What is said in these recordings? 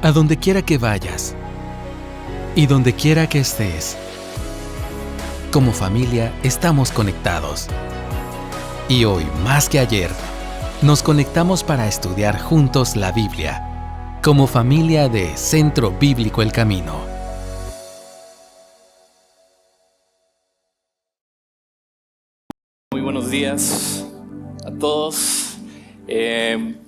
a donde quiera que vayas y donde quiera que estés. Como familia estamos conectados. Y hoy, más que ayer, nos conectamos para estudiar juntos la Biblia, como familia de Centro Bíblico El Camino. Muy buenos días a todos.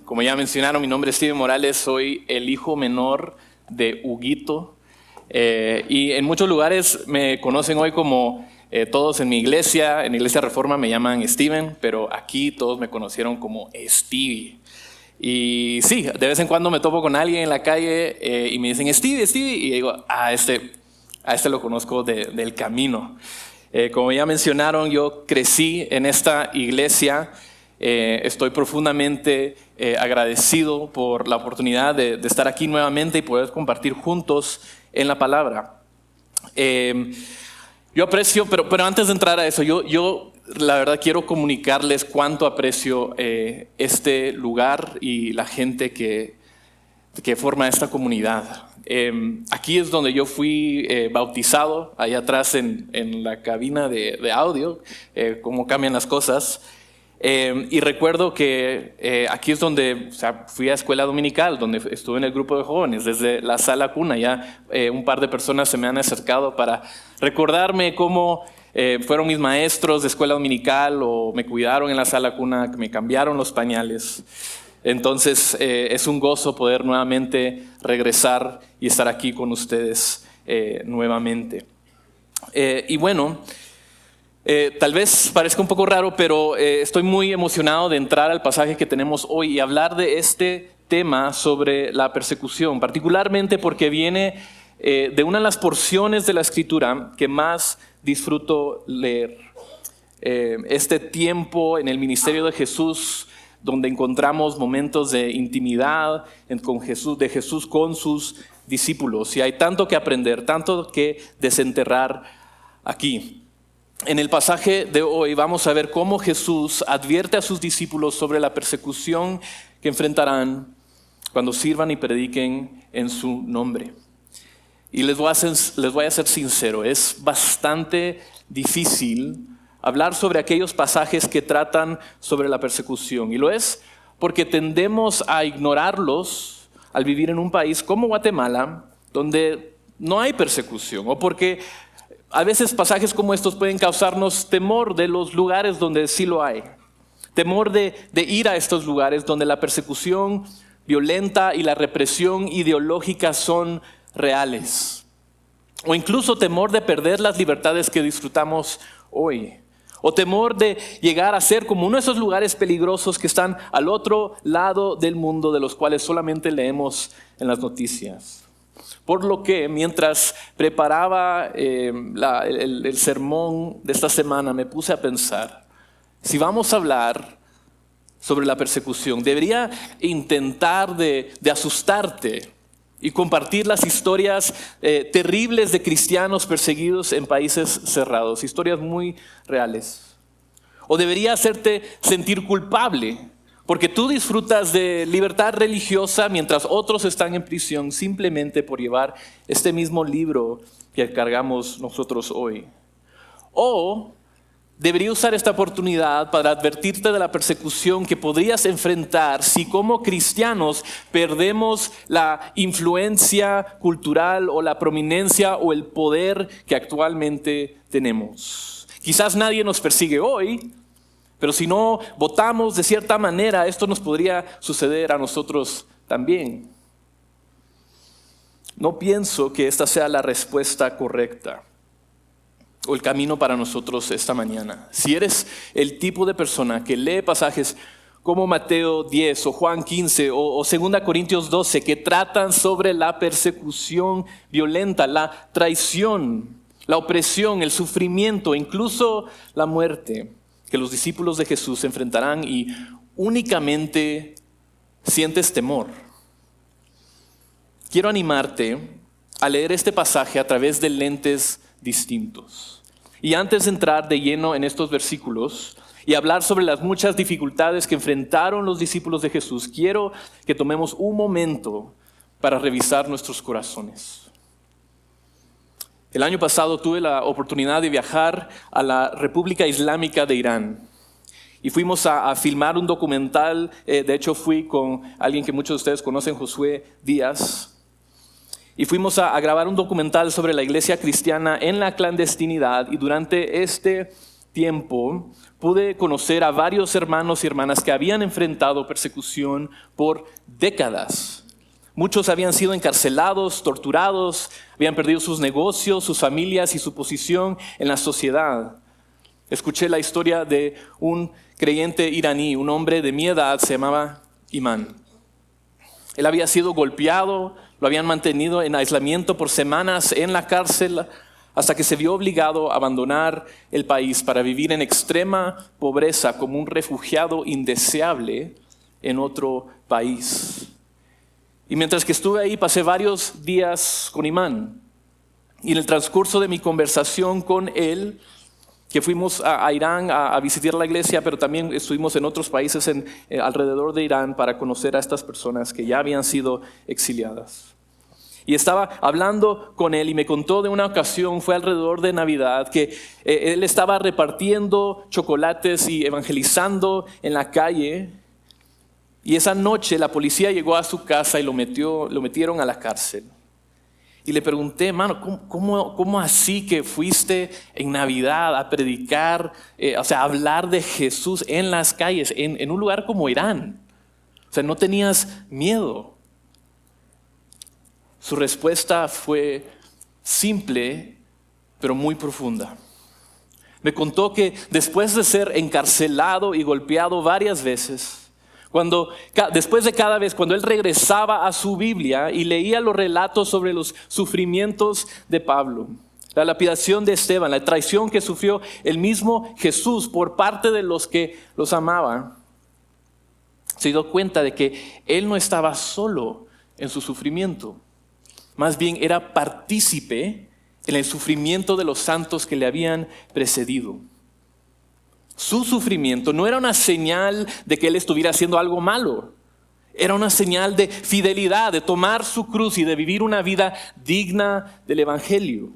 Como ya mencionaron, mi nombre es Steven Morales, soy el hijo menor de Huguito. Y en muchos lugares me conocen hoy como todos en mi iglesia, en la Iglesia Reforma me llaman Steven, pero aquí todos me conocieron como Stevie. Y sí, de vez en cuando me topo con alguien en la calle y me dicen Stevie, y digo, a este lo conozco del camino. Como ya mencionaron, yo crecí en esta iglesia. Estoy profundamente agradecido por la oportunidad de estar aquí nuevamente y poder compartir juntos en la palabra. Yo aprecio, pero antes de entrar a eso, yo la verdad quiero comunicarles cuánto aprecio este lugar y la gente que forma esta comunidad. Aquí es donde yo fui bautizado, allá atrás en la cabina de audio, cómo cambian las cosas. Y recuerdo que aquí es donde fui a escuela dominical, donde estuve en el grupo de jóvenes, desde la sala cuna. Ya un par de personas se me han acercado para recordarme cómo fueron mis maestros de escuela dominical o me cuidaron en la sala cuna, que me cambiaron los pañales. Entonces es un gozo poder nuevamente regresar y estar aquí con ustedes nuevamente. Y bueno, tal vez parezca un poco raro, pero estoy muy emocionado de entrar al pasaje que tenemos hoy y hablar de este tema sobre la persecución, particularmente porque viene de una de las porciones de la Escritura que más disfruto leer. Este tiempo en el ministerio de Jesús, donde encontramos momentos de intimidad de Jesús con sus discípulos. Y hay tanto que aprender, tanto que desenterrar aquí. En el pasaje de hoy vamos a ver cómo Jesús advierte a sus discípulos sobre la persecución que enfrentarán cuando sirvan y prediquen en su nombre. Y les voy a ser sincero, es bastante difícil hablar sobre aquellos pasajes que tratan sobre la persecución. Y lo es porque tendemos a ignorarlos al vivir en un país como Guatemala, donde no hay persecución, o porque a veces pasajes como estos pueden causarnos temor de los lugares donde sí lo hay. Temor de ir a estos lugares donde la persecución violenta y la represión ideológica son reales. O incluso temor de perder las libertades que disfrutamos hoy. O temor de llegar a ser como uno de esos lugares peligrosos que están al otro lado del mundo, de los cuales solamente leemos en las noticias. Por lo que mientras preparaba el sermón de esta semana me puse a pensar, si vamos a hablar sobre la persecución, debería intentar de asustarte y compartir las historias terribles de cristianos perseguidos en países cerrados, historias muy reales. O debería hacerte sentir culpable, porque tú disfrutas de libertad religiosa mientras otros están en prisión simplemente por llevar este mismo libro que cargamos nosotros hoy. O debería usar esta oportunidad para advertirte de la persecución que podrías enfrentar si como cristianos perdemos la influencia cultural o la prominencia o el poder que actualmente tenemos. Quizás nadie nos persigue hoy, pero si no votamos de cierta manera, esto nos podría suceder a nosotros también. No pienso que esta sea la respuesta correcta o el camino para nosotros esta mañana. Si eres el tipo de persona que lee pasajes como Mateo 10 o Juan 15 o 2 Corintios 12 que tratan sobre la persecución violenta, la traición, la opresión, el sufrimiento, incluso la muerte que los discípulos de Jesús enfrentarán y únicamente sientes temor, quiero animarte a leer este pasaje a través de lentes distintos. Y antes de entrar de lleno en estos versículos y hablar sobre las muchas dificultades que enfrentaron los discípulos de Jesús, quiero que tomemos un momento para revisar nuestros corazones. El año pasado tuve la oportunidad de viajar a la República Islámica de Irán. Y fuimos a filmar un documental. De hecho, fui con alguien que muchos de ustedes conocen, Josué Díaz. Y fuimos a grabar un documental sobre la iglesia cristiana en la clandestinidad. Y durante este tiempo pude conocer a varios hermanos y hermanas que habían enfrentado persecución por décadas. Muchos habían sido encarcelados, torturados, habían perdido sus negocios, sus familias y su posición en la sociedad. Escuché la historia de un creyente iraní, un hombre de mi edad, se llamaba Imán. Él había sido golpeado, lo habían mantenido en aislamiento por semanas en la cárcel, hasta que se vio obligado a abandonar el país para vivir en extrema pobreza como un refugiado indeseable en otro país. Y mientras que estuve ahí pasé varios días con Imán. Y en el transcurso de mi conversación con él, que fuimos a Irán a visitar la iglesia, pero también estuvimos en otros países alrededor de Irán para conocer a estas personas que ya habían sido exiliadas. Y estaba hablando con él y me contó de una ocasión, fue alrededor de Navidad, que él estaba repartiendo chocolates y evangelizando en la calle. Y esa noche la policía llegó a su casa y lo metieron a la cárcel. Y le pregunté, hermano, ¿cómo así que fuiste en Navidad a predicar, a hablar de Jesús en las calles, en un lugar como Irán? O sea, ¿no tenías miedo? Su respuesta fue simple, pero muy profunda. Me contó que después de ser encarcelado y golpeado varias veces, después de cada vez, cuando él regresaba a su Biblia y leía los relatos sobre los sufrimientos de Pablo, la lapidación de Esteban, la traición que sufrió el mismo Jesús por parte de los que los amaban, se dio cuenta de que él no estaba solo en su sufrimiento. Más bien era partícipe en el sufrimiento de los santos que le habían precedido. Su sufrimiento no era una señal de que él estuviera haciendo algo malo. Era una señal de fidelidad, de tomar su cruz y de vivir una vida digna del Evangelio.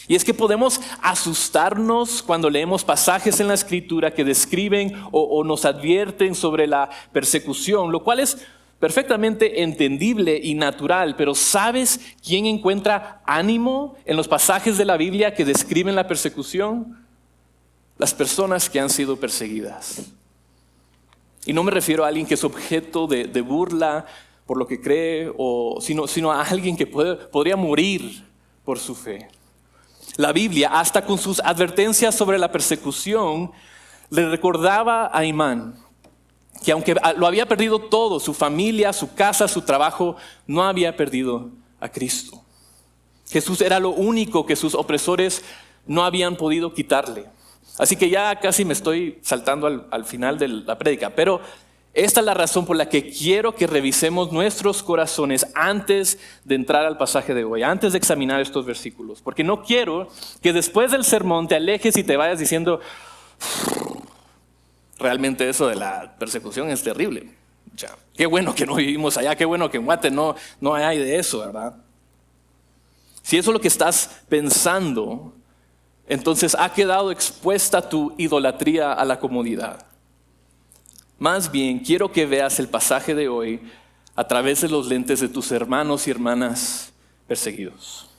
Y es que podemos asustarnos cuando leemos pasajes en la Escritura que describen o nos advierten sobre la persecución, lo cual es perfectamente entendible y natural. Pero ¿sabes quién encuentra ánimo en los pasajes de la Biblia que describen la persecución? Las personas que han sido perseguidas. Y no me refiero a alguien que es objeto de burla por lo que cree, sino a alguien que podría morir por su fe. La Biblia, hasta con sus advertencias sobre la persecución, le recordaba a Imán que aunque lo había perdido todo, su familia, su casa, su trabajo, no había perdido a Cristo. Jesús era lo único que sus opresores no habían podido quitarle. Así que ya casi me estoy saltando al final de la prédica, pero esta es la razón por la que quiero que revisemos nuestros corazones antes de entrar al pasaje de hoy, antes de examinar estos versículos. Porque no quiero que después del sermón te alejes y te vayas diciendo, realmente eso de la persecución es terrible. O sea, qué bueno que no vivimos allá, qué bueno que en Guate no hay de eso, ¿verdad? Si eso es lo que estás pensando, entonces ha quedado expuesta tu idolatría a la comodidad. Más bien, quiero que veas el pasaje de hoy a través de los lentes de tus hermanos y hermanas perseguidos.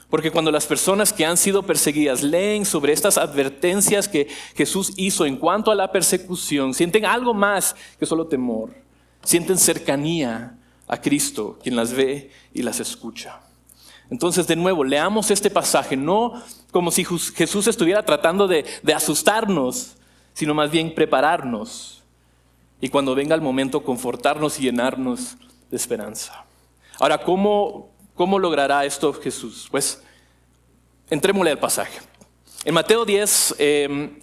Porque cuando las personas que han sido perseguidas leen sobre estas advertencias que Jesús hizo en cuanto a la persecución, sienten algo más que solo temor. Sienten cercanía a Cristo, quien las ve y las escucha. Entonces, de nuevo, leamos este pasaje, no como si Jesús estuviera tratando de asustarnos, sino más bien prepararnos. Y cuando venga el momento, confortarnos y llenarnos de esperanza. Ahora, ¿cómo logrará esto Jesús? Pues, entrémosle al pasaje. En Mateo 10,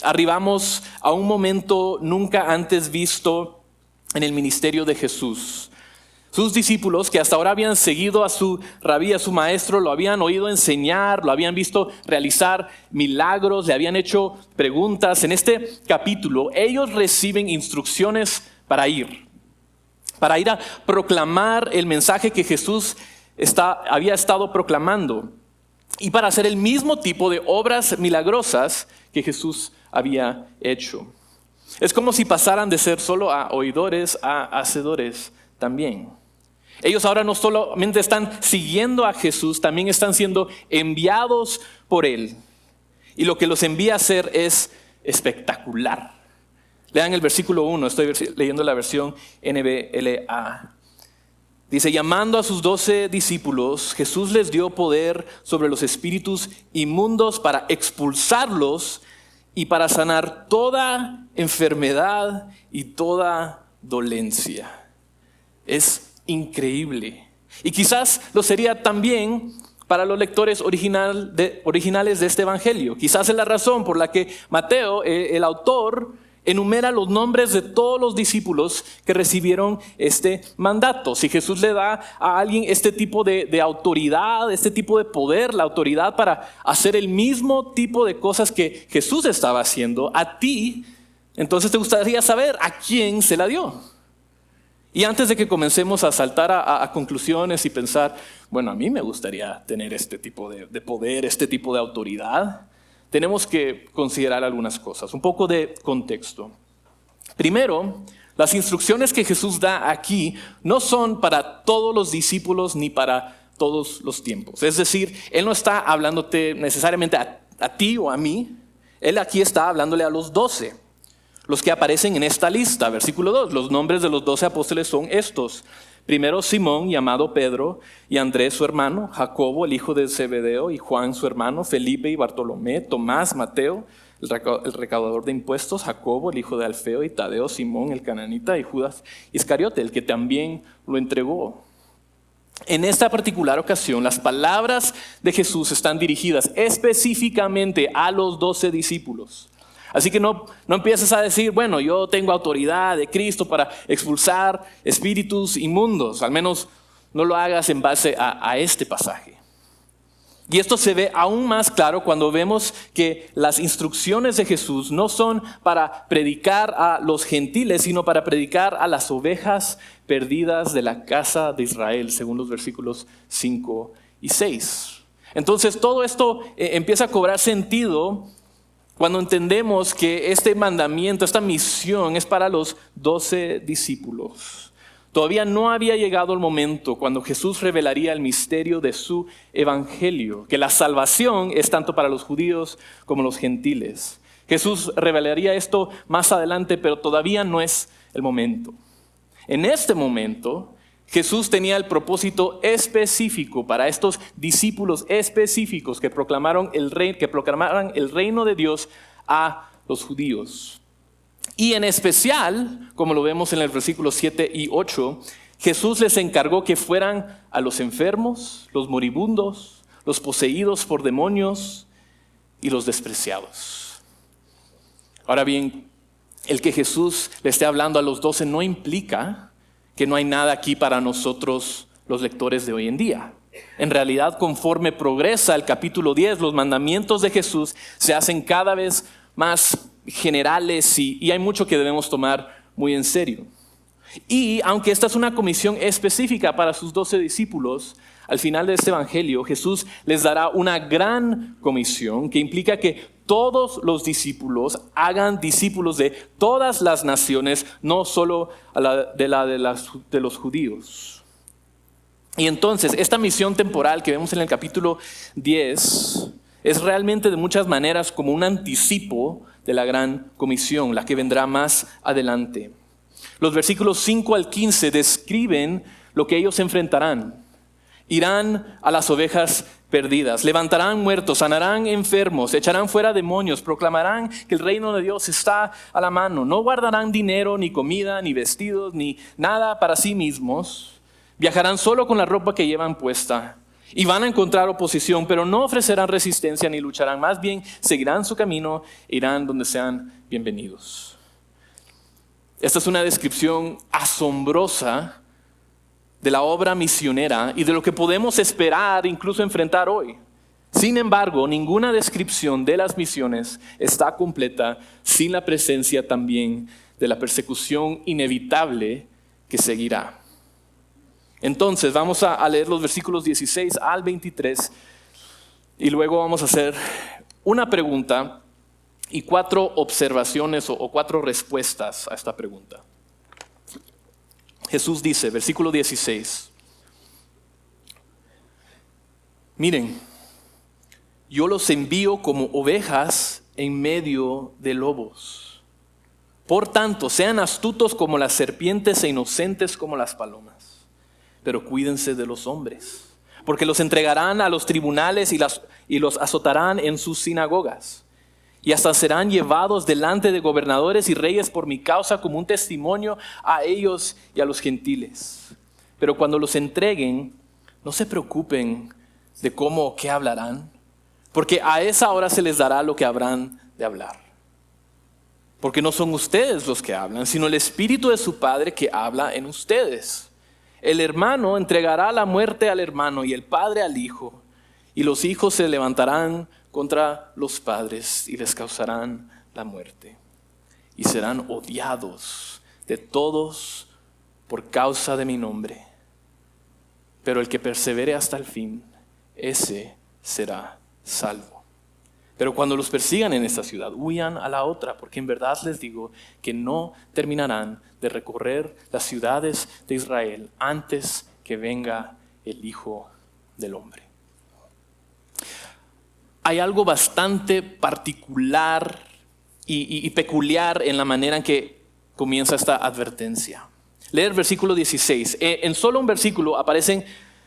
arribamos a un momento nunca antes visto en el ministerio de Jesús. Sus discípulos, que hasta ahora habían seguido a su rabí, a su maestro, lo habían oído enseñar, lo habían visto realizar milagros, le habían hecho preguntas. En este capítulo, ellos reciben instrucciones para ir. para ir a proclamar el mensaje que Jesús había estado proclamando y para hacer el mismo tipo de obras milagrosas que Jesús había hecho. Es como si pasaran de ser solo a oidores a hacedores también. Ellos ahora no solamente están siguiendo a Jesús, también están siendo enviados por Él. Y lo que los envía a hacer es espectacular. Lean el versículo 1, estoy leyendo la versión NBLA. Dice, llamando a sus 12 discípulos, Jesús les dio poder sobre los espíritus inmundos para expulsarlos y para sanar toda enfermedad y toda dolencia. Es increíble. Y quizás lo sería también para los lectores originales de este evangelio. Quizás es la razón por la que Mateo, el autor, enumera los nombres de todos los discípulos que recibieron este mandato. Si Jesús le da a alguien este tipo de autoridad, este tipo de poder, la autoridad para hacer el mismo tipo de cosas que Jesús estaba haciendo, a ti, entonces te gustaría saber a quién se la dio. Y antes de que comencemos a saltar a conclusiones y pensar, bueno, a mí me gustaría tener este tipo de poder, este tipo de autoridad, tenemos que considerar algunas cosas, un poco de contexto. Primero, las instrucciones que Jesús da aquí no son para todos los discípulos ni para todos los tiempos. Es decir, Él no está hablándote necesariamente a ti o a mí, Él aquí está hablándole a los 12, los que aparecen en esta lista. Versículo 2, los nombres de los 12 apóstoles son estos. Primero Simón, llamado Pedro, y Andrés su hermano, Jacobo, el hijo de Zebedeo, y Juan su hermano, Felipe y Bartolomé, Tomás, Mateo, el recaudador de impuestos, Jacobo, el hijo de Alfeo, y Tadeo, Simón, el cananita, y Judas Iscariote, el que también lo entregó. En esta particular ocasión, las palabras de Jesús están dirigidas específicamente a los 12 discípulos. Así que no empieces a decir, bueno, yo tengo autoridad de Cristo para expulsar espíritus inmundos. Al menos no lo hagas en base a este pasaje. Y esto se ve aún más claro cuando vemos que las instrucciones de Jesús no son para predicar a los gentiles, sino para predicar a las ovejas perdidas de la casa de Israel, según los versículos 5 y 6. Entonces todo esto empieza a cobrar sentido cuando entendemos que este mandamiento, esta misión es para los 12 discípulos. Todavía no había llegado el momento cuando Jesús revelaría el misterio de su evangelio, que la salvación es tanto para los judíos como los gentiles. Jesús revelaría esto más adelante, pero todavía no es el momento. En este momento, Jesús tenía el propósito específico para estos discípulos específicos que proclamaran el reino de Dios a los judíos. Y en especial, como lo vemos en el versículo 7 y 8, Jesús les encargó que fueran a los enfermos, los moribundos, los poseídos por demonios y los despreciados. Ahora bien, el que Jesús le esté hablando a los 12 no implica que no hay nada aquí para nosotros los lectores de hoy en día. En realidad, conforme progresa el capítulo 10, los mandamientos de Jesús se hacen cada vez más generales y hay mucho que debemos tomar muy en serio. Y aunque esta es una comisión específica para sus 12 discípulos, al final de este evangelio Jesús les dará una gran comisión que implica que todos los discípulos hagan discípulos de todas las naciones, no solo de los judíos. Y entonces esta misión temporal que vemos en el capítulo 10 es realmente de muchas maneras como un anticipo de la gran comisión, la que vendrá más adelante. Los versículos 5 al 15 describen lo que ellos enfrentarán. Irán a las ovejas perdidas, levantarán muertos, sanarán enfermos, echarán fuera demonios, proclamarán que el reino de Dios está a la mano. No guardarán dinero, ni comida, ni vestidos, ni nada para sí mismos. Viajarán solo con la ropa que llevan puesta. Y van a encontrar oposición, pero no ofrecerán resistencia ni lucharán. Más bien seguirán su camino e irán donde sean bienvenidos. Esta es una descripción asombrosa de la obra misionera y de lo que podemos esperar, incluso enfrentar hoy. Sin embargo, ninguna descripción de las misiones está completa sin la presencia también de la persecución inevitable que seguirá. Entonces vamos a leer los versículos 16 al 23 y luego vamos a hacer una pregunta y 4 observaciones o 4 respuestas a esta pregunta. Jesús dice, versículo 16, miren, yo los envío como ovejas en medio de lobos. Por tanto, sean astutos como las serpientes e inocentes como las palomas. Pero cuídense de los hombres, porque los entregarán a los tribunales y los azotarán en sus sinagogas. Y hasta serán llevados delante de gobernadores y reyes por mi causa como un testimonio a ellos y a los gentiles. Pero cuando los entreguen, no se preocupen de cómo o qué hablarán, porque a esa hora se les dará lo que habrán de hablar. Porque no son ustedes los que hablan, sino el Espíritu de su Padre que habla en ustedes. El hermano entregará la muerte al hermano y el padre al hijo, y los hijos se levantarán contra los padres y les causarán la muerte. Y serán odiados de todos por causa de mi nombre. Pero el que persevere hasta el fin, ese será salvo. Pero cuando los persigan en esta ciudad, huyan a la otra, porque en verdad les digo que no terminarán de recorrer las ciudades de Israel antes que venga el Hijo del Hombre. Hay algo bastante particular y peculiar en la manera en que comienza esta advertencia. Leer el versículo 16. En solo un versículo aparecen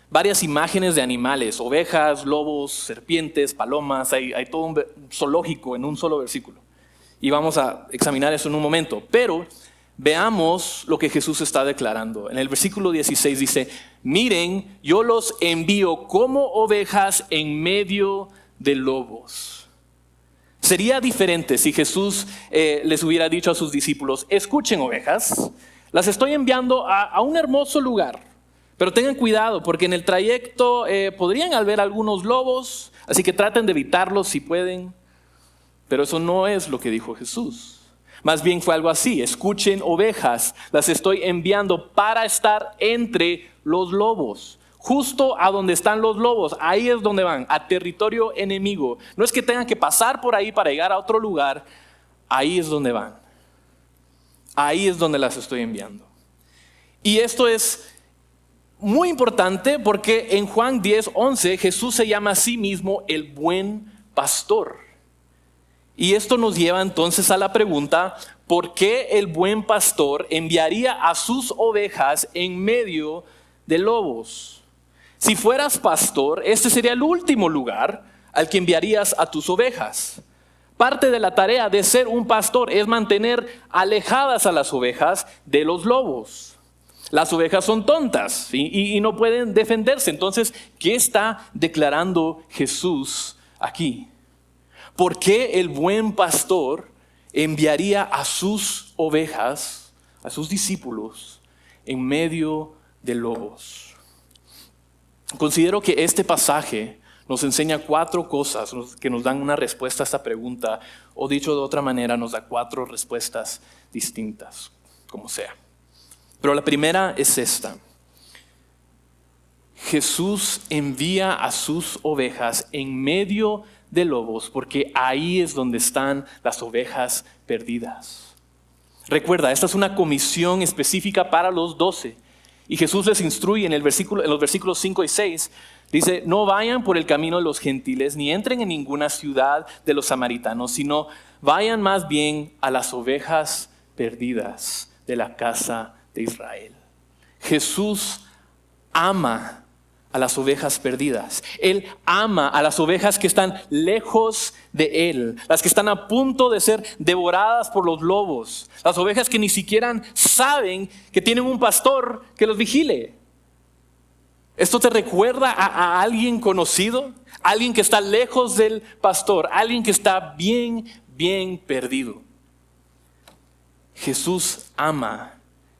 varias imágenes de animales, ovejas, lobos, serpientes, palomas, hay todo un zoológico en un solo versículo. Y vamos a examinar eso en un momento. Pero veamos lo que Jesús está declarando. En el versículo 16 dice, miren, yo los envío como ovejas en medio de lobos. Sería diferente si Jesús les hubiera dicho a sus discípulos, escuchen ovejas, las estoy enviando a un hermoso lugar. Pero tengan cuidado porque en el trayecto podrían haber algunos lobos, así que traten de evitarlos si pueden. Pero eso no es lo que dijo Jesús. Más bien fue algo así, escuchen ovejas, las estoy enviando para estar entre los lobos. Justo a donde están los lobos, ahí es donde van, a territorio enemigo. No es que tengan que pasar por ahí para llegar a otro lugar, ahí es donde van. Ahí es donde las estoy enviando. Y esto es muy importante porque en Juan 10:11 Jesús se llama a sí mismo el buen pastor. Y esto nos lleva entonces a la pregunta, ¿por qué el buen pastor enviaría a sus ovejas en medio de lobos? Si fueras pastor, este sería el último lugar al que enviarías a tus ovejas. Parte de la tarea de ser un pastor es mantener alejadas a las ovejas de los lobos. Las ovejas son tontas y no pueden defenderse. Entonces, ¿qué está declarando Jesús aquí? ¿Por qué el buen pastor enviaría a sus ovejas, a sus discípulos, en medio de lobos? Considero que este pasaje nos enseña 4 cosas que nos dan una respuesta a esta pregunta, o dicho de otra manera, nos da 4 respuestas distintas, como sea. Pero la primera es esta. Jesús envía a sus ovejas en medio de lobos porque ahí es donde están las ovejas perdidas. Recuerda, esta es una comisión específica para los 12. Y Jesús les instruye en los versículos 5 y 6. Dice, no vayan por el camino de los gentiles, ni entren en ninguna ciudad de los samaritanos, sino vayan más bien a las ovejas perdidas de la casa de Israel. Jesús ama a las ovejas perdidas. Él ama a las ovejas que están lejos de Él, las que están a punto de ser devoradas por los lobos, las ovejas que ni siquiera saben que tienen un pastor que los vigile. ¿Esto te recuerda a alguien conocido? Alguien que está lejos del pastor, alguien que está bien perdido. Jesús ama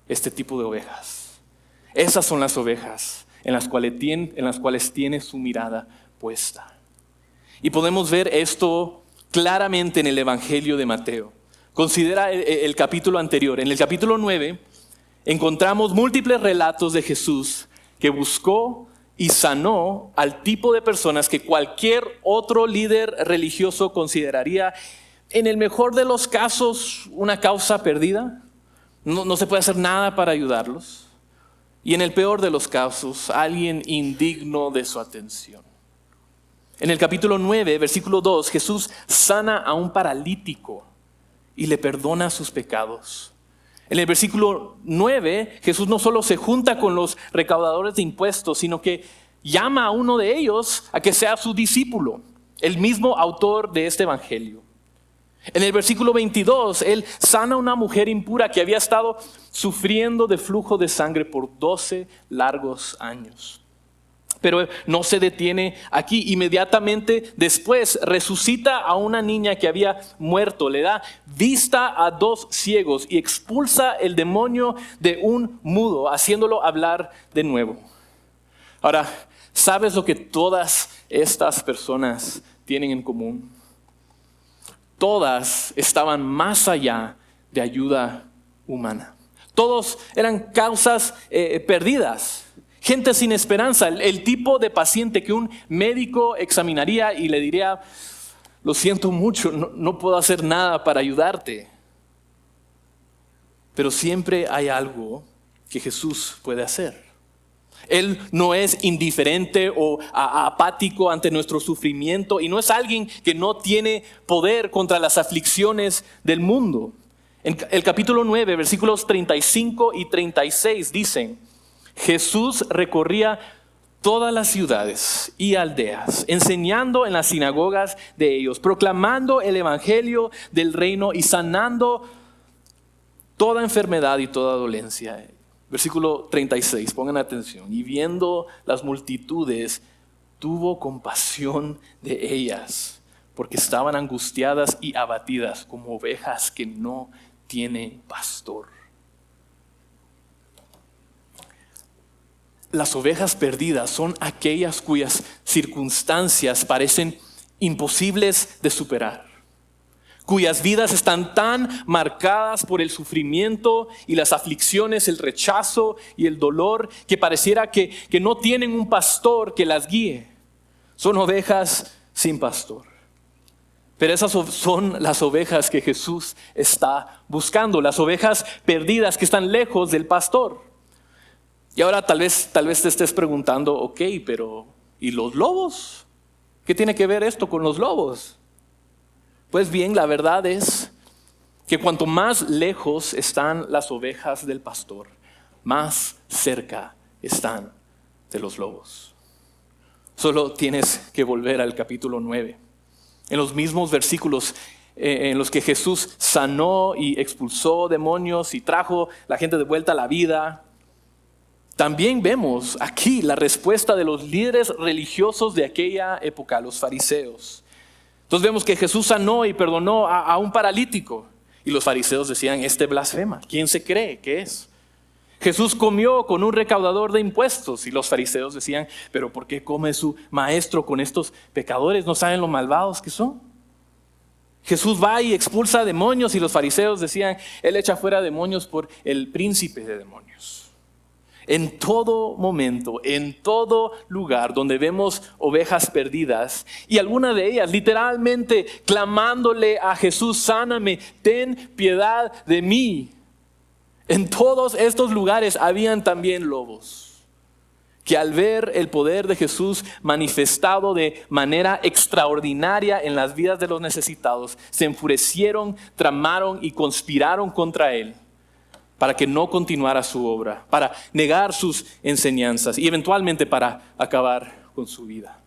este tipo de ovejas. Esas son las ovejas en las cuales tiene su mirada puesta. Y podemos ver esto claramente en el Evangelio de Mateo. Considera el capítulo anterior. En el capítulo 9, encontramos múltiples relatos de Jesús que buscó y sanó al tipo de personas que cualquier otro líder religioso consideraría, en el mejor de los casos, una causa perdida. No se puede hacer nada para ayudarlos. Y en el peor de los casos, alguien indigno de su atención. En el capítulo 9, versículo 2, Jesús sana a un paralítico y le perdona sus pecados. En el versículo 9, Jesús no solo se junta con los recaudadores de impuestos, sino que llama a uno de ellos a que sea su discípulo, el mismo autor de este evangelio. En el versículo 22, Él sana a una mujer impura que había estado sufriendo de flujo de sangre por 12 largos años. Pero no se detiene aquí. Inmediatamente después resucita a una niña que había muerto, le da vista a 2 ciegos y expulsa el demonio de un mudo, haciéndolo hablar de nuevo. Ahora, ¿sabes lo que todas estas personas tienen en común? Todas estaban más allá de ayuda humana. Todos eran causas perdidas. Gente sin esperanza, el tipo de paciente que un médico examinaría y le diría, lo siento mucho, no puedo hacer nada para ayudarte. Pero siempre hay algo que Jesús puede hacer. Él no es indiferente o apático ante nuestro sufrimiento y no es alguien que no tiene poder contra las aflicciones del mundo. En el capítulo 9, versículos 35 y 36 dicen, Jesús recorría todas las ciudades y aldeas, enseñando en las sinagogas de ellos, proclamando el evangelio del reino y sanando toda enfermedad y toda dolencia. Versículo 36, pongan atención. Y viendo las multitudes, tuvo compasión de ellas, porque estaban angustiadas y abatidas como ovejas que no tienen pastor. Las ovejas perdidas son aquellas cuyas circunstancias parecen imposibles de superar, cuyas vidas están tan marcadas por el sufrimiento y las aflicciones, el rechazo y el dolor, que pareciera que no tienen un pastor que las guíe. Son ovejas sin pastor. Pero esas son las ovejas que Jesús está buscando, las ovejas perdidas que están lejos del pastor. Y ahora tal vez te estés preguntando, ok, pero ¿y los lobos? ¿Qué tiene que ver esto con los lobos? Pues bien, la verdad es que cuanto más lejos están las ovejas del pastor, más cerca están de los lobos. Solo tienes que volver al capítulo 9. En los mismos versículos en los que Jesús sanó y expulsó demonios y trajo la gente de vuelta a la vida, también vemos aquí la respuesta de los líderes religiosos de aquella época, los fariseos. Entonces vemos que Jesús sanó y perdonó a un paralítico. Y los fariseos decían, este blasfema, ¿quién se cree que es? Jesús comió con un recaudador de impuestos. Y los fariseos decían, pero ¿por qué come su maestro con estos pecadores? ¿No saben lo malvados que son? Jesús va y expulsa demonios y los fariseos decían, él echa fuera demonios por el príncipe de demonios. En todo momento, en todo lugar donde vemos ovejas perdidas y alguna de ellas literalmente clamándole a Jesús, sáname, ten piedad de mí. En todos estos lugares habían también lobos que al ver el poder de Jesús manifestado de manera extraordinaria en las vidas de los necesitados, se enfurecieron, tramaron y conspiraron contra él, para que no continuara su obra, para negar sus enseñanzas y eventualmente para acabar con su vida.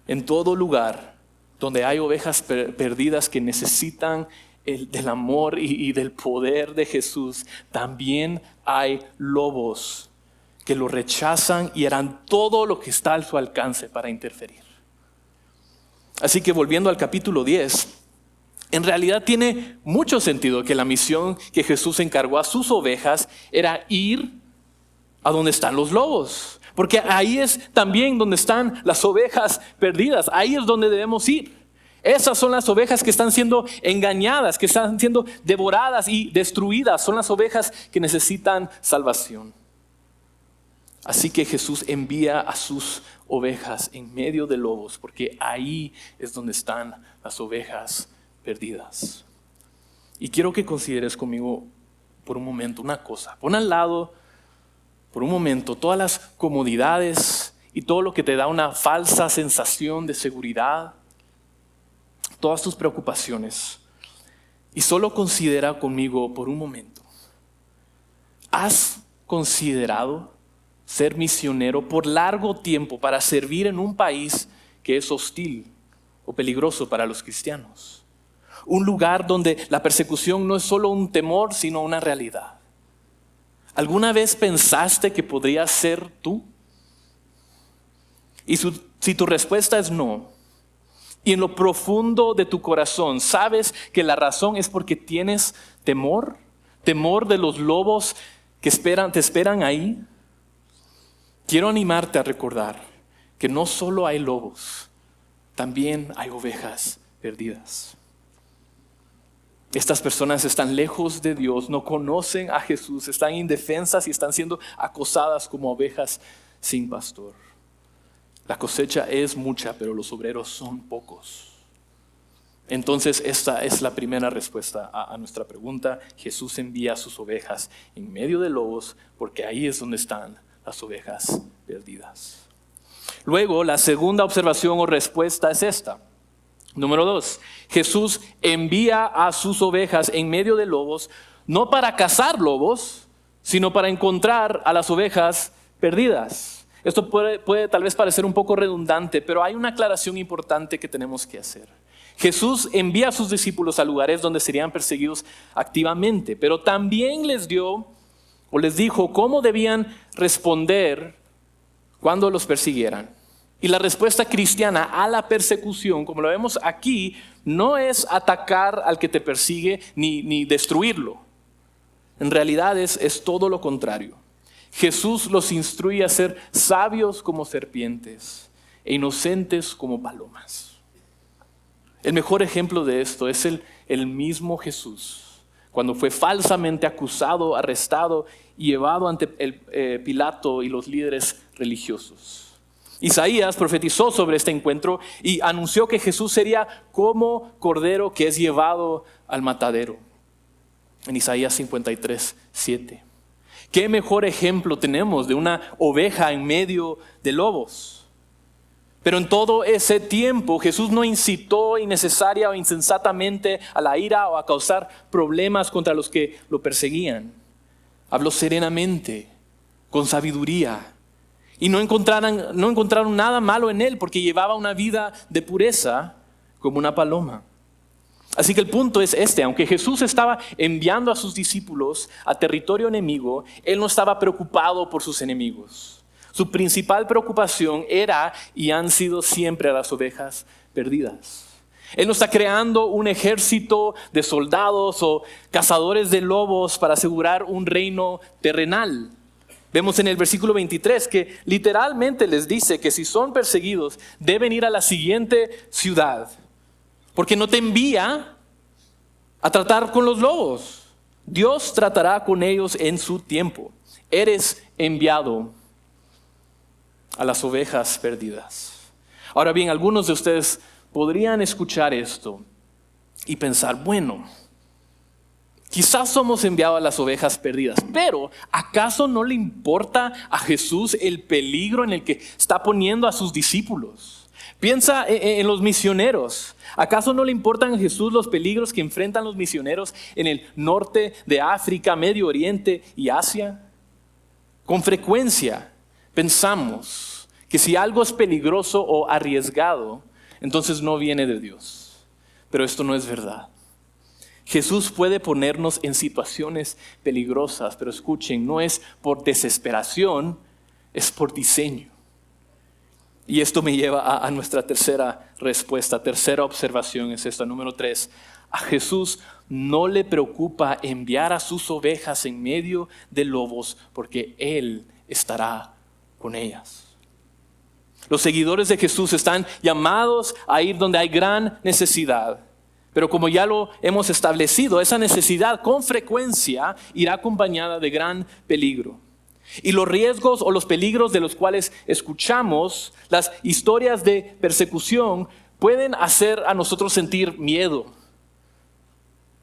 En todo lugar donde hay ovejas perdidas que necesitan del amor y del poder de Jesús, también hay lobos que lo rechazan y harán todo lo que está a su alcance para interferir. Así que volviendo al capítulo 10, en realidad tiene mucho sentido que la misión que Jesús encargó a sus ovejas era ir a donde están los lobos. Porque ahí es también donde están las ovejas perdidas. Ahí es donde debemos ir. Esas son las ovejas que están siendo engañadas, que están siendo devoradas y destruidas. Son las ovejas que necesitan salvación. Así que Jesús envía a sus ovejas en medio de lobos, porque ahí es donde están las ovejas perdidas. Y quiero que consideres conmigo por un momento una cosa. Pon al lado por un momento todas las comodidades y todo lo que te da una falsa sensación de seguridad, todas tus preocupaciones, y solo considera conmigo por un momento. ¿Has considerado ser misionero por largo tiempo para servir en un país que es hostil o peligroso para los cristianos? Un lugar donde la persecución no es solo un temor, sino una realidad. ¿Alguna vez pensaste que podrías ser tú? Y si tu respuesta es no, y en lo profundo de tu corazón sabes que la razón es porque tienes temor de los lobos que te esperan ahí, quiero animarte a recordar que no solo hay lobos, también hay ovejas perdidas. Estas personas están lejos de Dios, no conocen a Jesús, están indefensas y están siendo acosadas como ovejas sin pastor. La cosecha es mucha, pero los obreros son pocos. Entonces esta es la primera respuesta a nuestra pregunta. Jesús envía a sus ovejas en medio de lobos porque ahí es donde están las ovejas perdidas. Luego, la segunda observación o respuesta es esta. Número 2, Jesús envía a sus ovejas en medio de lobos, no para cazar lobos, sino para encontrar a las ovejas perdidas. Esto puede tal vez parecer un poco redundante, pero hay una aclaración importante que tenemos que hacer. Jesús envía a sus discípulos a lugares donde serían perseguidos activamente, pero también les dijo cómo debían responder cuando los persiguieran. Y la respuesta cristiana a la persecución, como lo vemos aquí, no es atacar al que te persigue ni destruirlo. En realidad es todo lo contrario. Jesús los instruye a ser sabios como serpientes e inocentes como palomas. El mejor ejemplo de esto es el mismo Jesús, cuando fue falsamente acusado, arrestado y llevado ante Pilato y los líderes religiosos. Isaías profetizó sobre este encuentro y anunció que Jesús sería como cordero que es llevado al matadero. En Isaías 53:7. ¿Qué mejor ejemplo tenemos de una oveja en medio de lobos? Pero en todo ese tiempo Jesús no incitó innecesaria o insensatamente a la ira o a causar problemas contra los que lo perseguían. Habló serenamente, con sabiduría, y no encontraron nada malo en él porque llevaba una vida de pureza como una paloma. Así que el punto es este: aunque Jesús estaba enviando a sus discípulos a territorio enemigo, Él no estaba preocupado por sus enemigos. Su principal preocupación era y han sido siempre a las ovejas perdidas. Él no está creando un ejército de soldados o cazadores de lobos para asegurar un reino terrenal. Vemos en el versículo 23 que literalmente les dice que si son perseguidos deben ir a la siguiente ciudad. Porque no te envía a tratar con los lobos. Dios tratará con ellos en su tiempo. Eres enviado a las ovejas perdidas. Ahora bien, algunos de ustedes podrían escuchar esto y pensar, bueno, quizás somos enviados a las ovejas perdidas, pero ¿acaso no le importa a Jesús el peligro en el que está poniendo a sus discípulos? Piensa en los misioneros. ¿Acaso no le importan a Jesús los peligros que enfrentan los misioneros en el norte de África, Medio Oriente y Asia? Con frecuencia pensamos que si algo es peligroso o arriesgado, entonces no viene de Dios. Pero esto no es verdad. Jesús puede ponernos en situaciones peligrosas, pero escuchen, no es por desesperación, es por diseño. Y esto me lleva a nuestra tercera respuesta, tercera observación es esta, número 3. A Jesús no le preocupa enviar a sus ovejas en medio de lobos porque Él estará con ellas. Los seguidores de Jesús están llamados a ir donde hay gran necesidad. Pero como ya lo hemos establecido, esa necesidad con frecuencia irá acompañada de gran peligro. Y los riesgos o los peligros de los cuales escuchamos, las historias de persecución, pueden hacer a nosotros sentir miedo,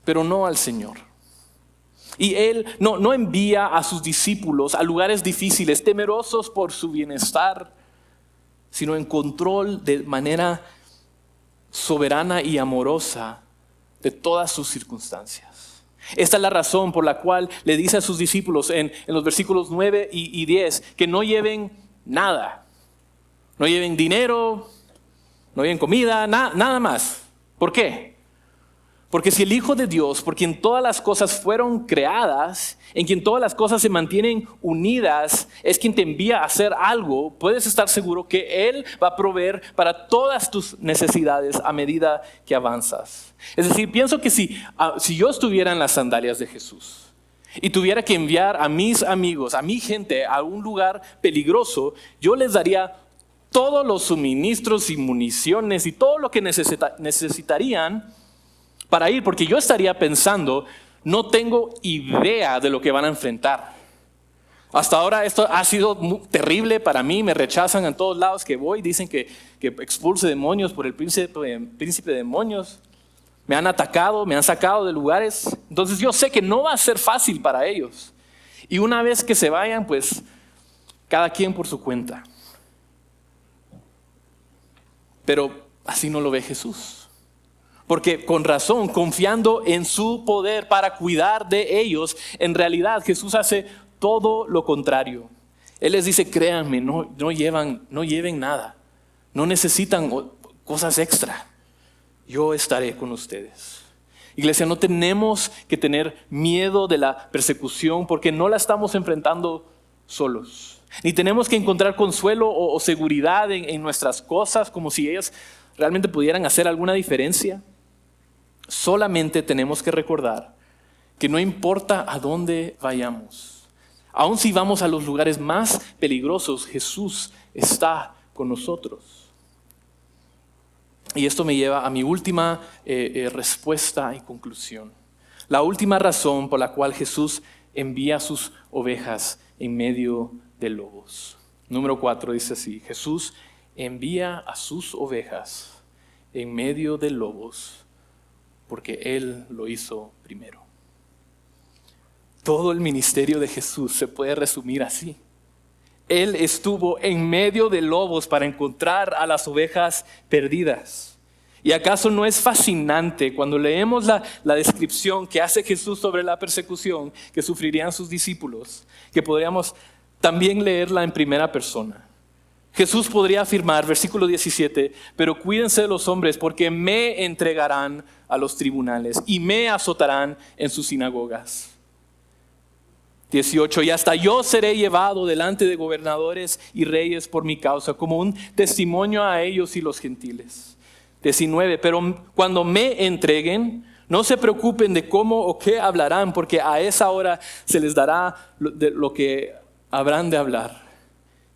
pero no al Señor. Y Él no envía a sus discípulos a lugares difíciles, temerosos por su bienestar, sino en control de manera soberana y amorosa de todas sus circunstancias. Esta es la razón por la cual le dice a sus discípulos en los versículos 9 y 10 que no lleven nada. No lleven dinero, no lleven comida, nada más. ¿Por qué? Porque si el Hijo de Dios, por quien todas las cosas fueron creadas, en quien todas las cosas se mantienen unidas, es quien te envía a hacer algo, puedes estar seguro que Él va a proveer para todas tus necesidades a medida que avanzas. Es decir, pienso que si yo estuviera en las sandalias de Jesús y tuviera que enviar a mis amigos, a mi gente a un lugar peligroso, yo les daría todos los suministros y municiones y todo lo que necesitarían para ir, porque yo estaría pensando, no tengo idea de lo que van a enfrentar. Hasta ahora esto ha sido muy terrible para mí, me rechazan en todos lados que voy, dicen que expulse demonios por el príncipe de demonios. Me han atacado, me han sacado de lugares, entonces yo sé que no va a ser fácil para ellos. Y una vez que se vayan, pues cada quien por su cuenta. Pero así no lo ve Jesús. Porque con razón, confiando en su poder para cuidar de ellos, en realidad Jesús hace todo lo contrario. Él les dice, créanme, no lleven nada. No necesitan cosas extra. Yo estaré con ustedes. Iglesia, no tenemos que tener miedo de la persecución porque no la estamos enfrentando solos. Ni tenemos que encontrar consuelo o seguridad en nuestras cosas como si ellas realmente pudieran hacer alguna diferencia. Solamente tenemos que recordar que no importa a dónde vayamos, aun si vamos a los lugares más peligrosos, Jesús está con nosotros. Y esto me lleva a mi última respuesta y conclusión. La última razón por la cual Jesús envía a sus ovejas en medio de lobos. Número 4 dice así: Jesús envía a sus ovejas en medio de lobos porque Él lo hizo primero. Todo el ministerio de Jesús se puede resumir así. Él estuvo en medio de lobos para encontrar a las ovejas perdidas. ¿Y acaso no es fascinante cuando leemos la descripción que hace Jesús sobre la persecución que sufrirían sus discípulos, que podríamos también leerla en primera persona? Jesús podría afirmar, versículo 17, pero cuídense de los hombres porque me entregarán a los tribunales y me azotarán en sus sinagogas. 18, y hasta yo seré llevado delante de gobernadores y reyes por mi causa, como un testimonio a ellos y los gentiles. 19, pero cuando me entreguen, no se preocupen de cómo o qué hablarán, porque a esa hora se les dará lo que habrán de hablar.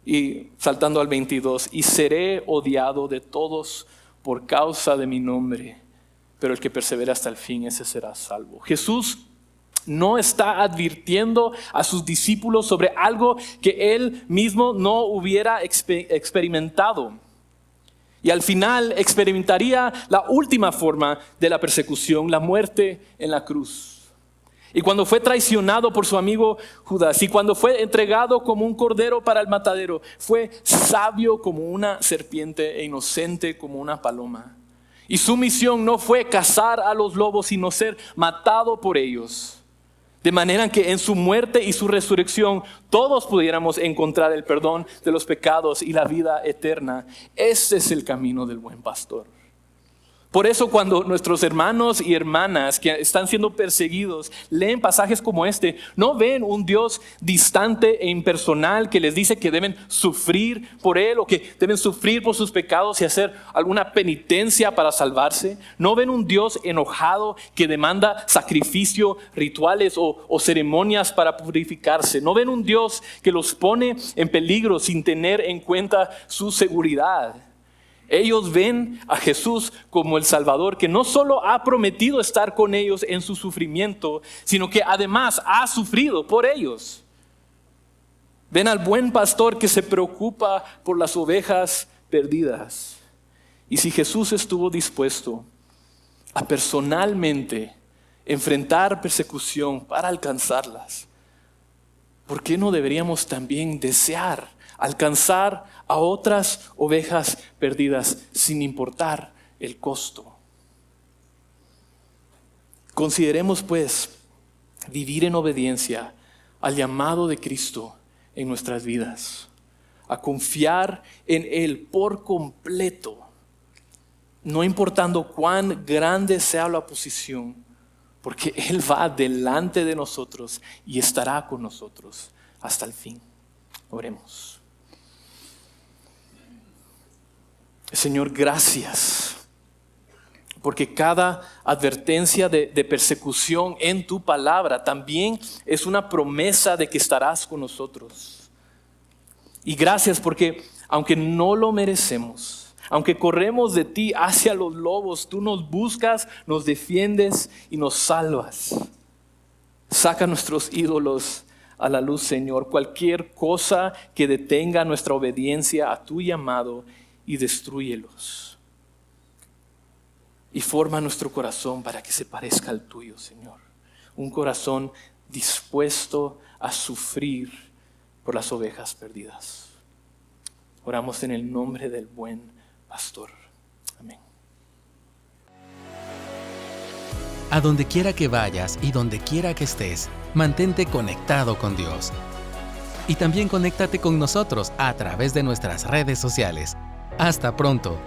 Y saltando al 22, y seré odiado de todos por causa de mi nombre, pero el que persevera hasta el fin, ese será salvo. Jesús no está advirtiendo a sus discípulos sobre algo que Él mismo no hubiera experimentado. Y al final experimentaría la última forma de la persecución, la muerte en la cruz. Y cuando fue traicionado por su amigo Judas, y cuando fue entregado como un cordero para el matadero, fue sabio como una serpiente e inocente como una paloma. Y su misión no fue cazar a los lobos, sino ser matado por ellos. De manera que en su muerte y su resurrección todos pudiéramos encontrar el perdón de los pecados y la vida eterna. Ese es el camino del buen pastor. Por eso cuando nuestros hermanos y hermanas que están siendo perseguidos leen pasajes como este, no ven un Dios distante e impersonal que les dice que deben sufrir por Él o que deben sufrir por sus pecados y hacer alguna penitencia para salvarse. No ven un Dios enojado que demanda sacrificio, rituales o ceremonias para purificarse. No ven un Dios que los pone en peligro sin tener en cuenta su seguridad. Ellos ven a Jesús como el Salvador que no solo ha prometido estar con ellos en su sufrimiento, sino que además ha sufrido por ellos. Ven al buen pastor que se preocupa por las ovejas perdidas. Y si Jesús estuvo dispuesto a personalmente enfrentar persecución para alcanzarlas, ¿por qué no deberíamos también desear alcanzar a otras ovejas perdidas sin importar el costo? Consideremos pues vivir en obediencia al llamado de Cristo en nuestras vidas, a confiar en Él por completo, no importando cuán grande sea la oposición, porque Él va delante de nosotros y estará con nosotros hasta el fin. Oremos. Señor, gracias, porque cada advertencia de persecución en tu palabra también es una promesa de que estarás con nosotros. Y gracias porque aunque no lo merecemos, aunque corremos de ti hacia los lobos, tú nos buscas, nos defiendes y nos salvas. Saca nuestros ídolos a la luz, Señor, cualquier cosa que detenga nuestra obediencia a tu llamado, y destrúyelos. Y forma nuestro corazón para que se parezca al tuyo, Señor. Un corazón dispuesto a sufrir por las ovejas perdidas. Oramos en el nombre del buen pastor. Amén. A donde quiera que vayas y donde quiera que estés, mantente conectado con Dios. Y también conéctate con nosotros a través de nuestras redes sociales. Hasta pronto.